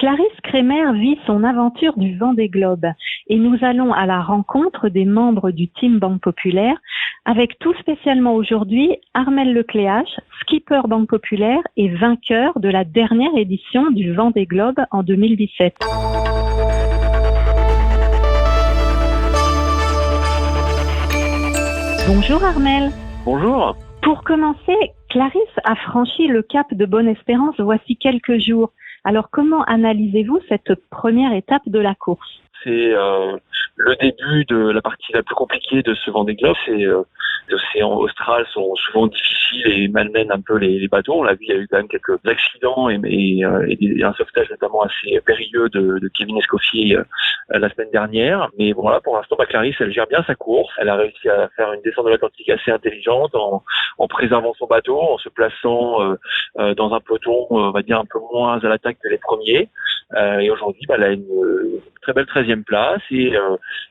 Clarisse Crémer vit son aventure du Vendée Globe et nous allons à la rencontre des membres du Team Banque Populaire avec tout spécialement aujourd'hui Armelle Lecléache, skipper Banque Populaire et vainqueur de la dernière édition du Vendée Globe en 2017. Bonjour Armelle. Bonjour. Pour commencer, Clarisse a franchi le cap de Bonne-Espérance voici quelques jours. Alors comment analysez-vous cette première étape de la course ? C'est le début de la partie la plus compliquée de ce Vendée Globe. Les océans australes sont souvent difficiles et malmènent un peu les bateaux. On l'a vu, il y a eu quand même quelques accidents et un sauvetage notamment assez périlleux de Kevin Escoffier la semaine dernière. Mais voilà, pour l'instant, Clarisse, elle gère bien sa course. Elle a réussi à faire une descente de l'Atlantique assez intelligente en préservant son bateau, en se plaçant dans un peloton, on va dire, un peu moins à l'attaque que les premiers. Et aujourd'hui, elle a une très belle 13e place et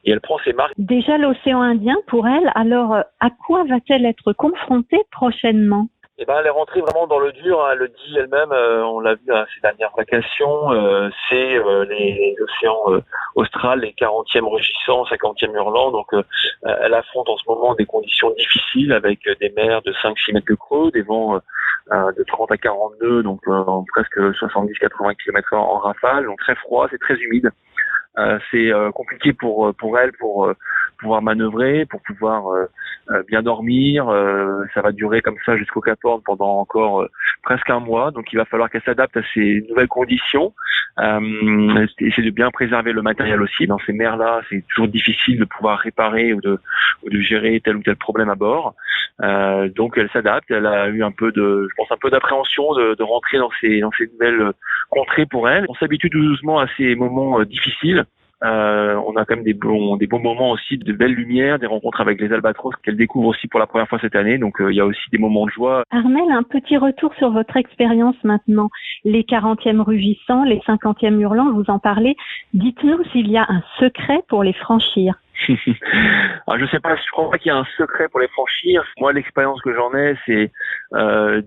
elle prend ses marques. Déjà l'océan Indien pour elle, alors à quoi va-t-elle être confrontée prochainement ? Elle est rentrée vraiment dans le dur, elle le dit elle-même, on l'a vu à ses dernières vacations, c'est les océans australes, les 40e rugissants, 50e hurlants, donc elle affronte en ce moment des conditions difficiles avec des mers de 5-6 mètres de creux, des vents de 30 à 40 nœuds, donc presque 70-80 km/h en rafale, donc très froid, c'est très humide. C'est compliqué pour elle pour pouvoir manœuvrer, pour pouvoir bien dormir. Ça va durer comme ça jusqu'au Cap Horn pendant encore presque un mois. Donc il va falloir qu'elle s'adapte à ces nouvelles conditions. Essayer de bien préserver le matériel aussi. Dans ces mers-là, c'est toujours difficile de pouvoir réparer ou de gérer tel ou tel problème à bord. Donc elle s'adapte. Elle a eu un peu d'appréhension de rentrer dans ces nouvelles contrées pour elle. On s'habitue doucement à ces moments difficiles. On a quand même des bons moments aussi, de belles lumières, des rencontres avec les albatros qu'elle découvre aussi pour la première fois cette année. Donc il y a aussi des moments de joie. Armelle, un petit retour sur votre expérience maintenant. Les 40e rugissants, les 50e hurlants, vous en parlez. Dites-nous s'il y a un secret pour les franchir. Alors, je crois pas qu'il y a un secret pour les franchir. Moi, l'expérience que j'en ai, c'est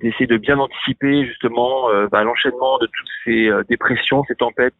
d'essayer de bien anticiper justement l'enchaînement de toutes ces dépressions, ces tempêtes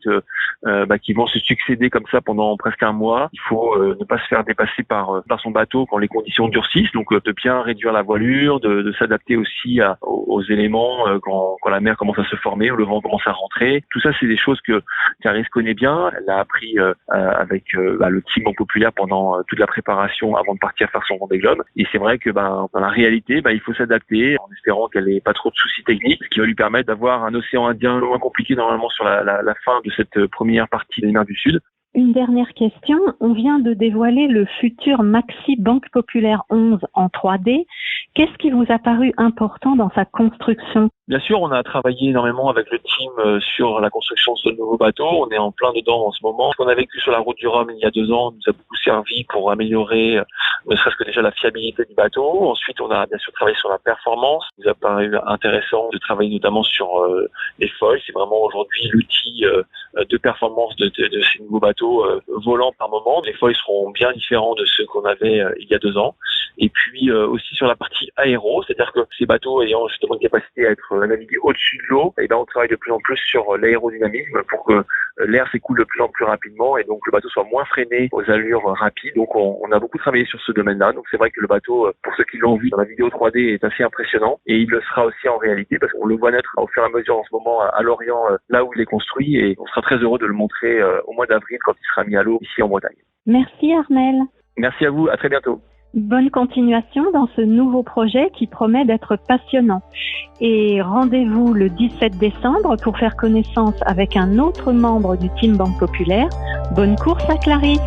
qui vont se succéder comme ça pendant presque un mois. Il faut ne pas se faire dépasser par son bateau quand les conditions durcissent, donc de bien réduire la voilure, de s'adapter aussi aux éléments quand la mer commence à se former ou le vent commence à rentrer. Tout ça, c'est des choses que Clarisse connaît bien. Elle a appris avec le team Banque Populaire pendant toute la préparation avant de partir faire son Vendée Globe. Et c'est vrai que dans la réalité, il faut s'adapter en espérant qu'elle n'ait pas trop de soucis techniques, ce qui va lui permettre d'avoir un océan Indien moins compliqué normalement sur la fin de cette première partie des mers du Sud. Une dernière question. On vient de dévoiler le futur Maxi Banque Populaire 11 en 3D. Qu'est-ce qui vous a paru important dans sa construction ? Bien sûr, on a travaillé énormément avec le team sur la construction de ce nouveau bateau. On est en plein dedans en ce moment. Ce qu'on a vécu sur la route du Rhum il y a 2 ans nous a beaucoup servi pour améliorer ne serait-ce que déjà la fiabilité du bateau. Ensuite, on a bien sûr travaillé sur la performance. Il nous a paru intéressant de travailler notamment sur les foils. C'est vraiment aujourd'hui l'outil de performance de ces nouveaux bateaux volants par moment. Les foils seront bien différents de ceux qu'on avait il y a 2 ans. Et puis aussi sur la partie aéro, c'est-à-dire que ces bateaux ayant justement une capacité à être navigués au-dessus de l'eau, on travaille de plus en plus sur l'aérodynamisme pour que l'air s'écoule de plus en plus rapidement et donc le bateau soit moins freiné aux allures rapides. Donc on a beaucoup travaillé sur ce domaine-là. Donc c'est vrai que le bateau, pour ceux qui l'ont vu dans la vidéo 3D, est assez impressionnant et il le sera aussi en réalité parce qu'on le voit naître au fur et à mesure en ce moment à Lorient, là où il est construit, et on sera très heureux de le montrer au mois d'avril quand il sera mis à l'eau ici en Bretagne. Merci Armelle. Merci à vous, à très bientôt. Bonne continuation dans ce nouveau projet qui promet d'être passionnant. Et rendez-vous le 17 décembre pour faire connaissance avec un autre membre du Team Banque Populaire. Bonne course à Clarisse.